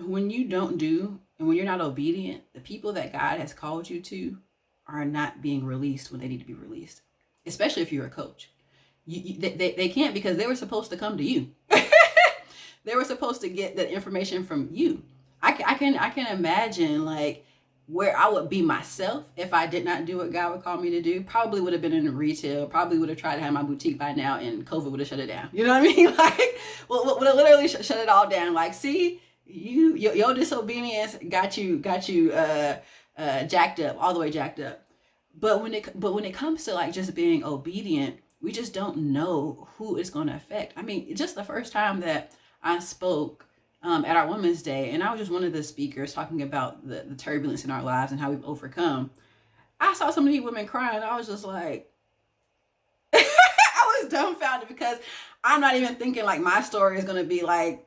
when you don't do and when you're not obedient, the people that God has called you to are not being released when they need to be released, especially if you're a coach. They can't, because they were supposed to come to you. They were supposed to get that information from you. I can imagine like where I would be myself if I did not do what God would call me to do. Probably would have been in retail, probably would have tried to have my boutique by now, and COVID would have shut it down. You know what I mean? Like, would have literally shut it all down. Like, see, your disobedience got you jacked up, all the way jacked up. But when it comes to like just being obedient, we just don't know who it's going to affect. I mean, just the first time that I spoke at our Women's Day, and I was just one of the speakers talking about the turbulence in our lives and how we've overcome. I saw so many women crying. I was just like, I was dumbfounded, because I'm not even thinking like my story is going to be like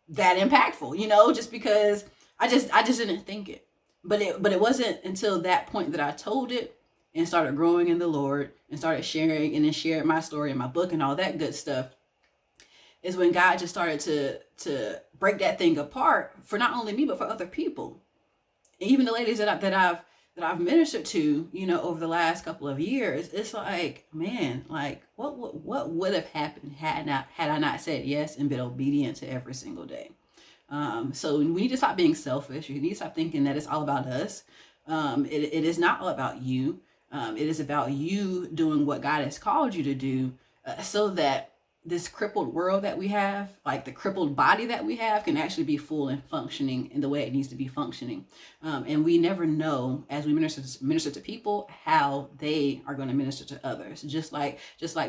that impactful, just because I just didn't think it. But it wasn't until that point that I told it and started growing in the Lord and started sharing, and then shared my story in my book and all that good stuff, is when God just started to break that thing apart for not only me, but for other people. And even the ladies that I've ministered to, over the last couple of years, it's like, man, like what would have happened had I not said yes and been obedient to every single day. So we need to stop being selfish. You need to stop thinking that it's all about us. It is not all about you. It is about you doing what God has called you to do, so that this crippled world that we have, like the crippled body that we have, can actually be full and functioning in the way it needs to be functioning. And we never know, as we minister to people, how they are going to minister to others. Just like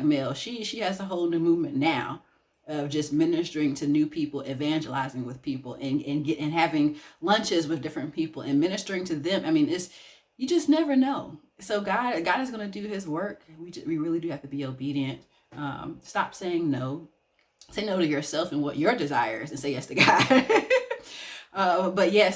Mel, she has a whole new movement now of just ministering to new people, evangelizing with people, and having lunches with different people and ministering to them. I mean, you just never know. So God is going to do his work. We really do have to be obedient. Stop saying no. Say no to yourself and what your desires, and say yes to God. But yes,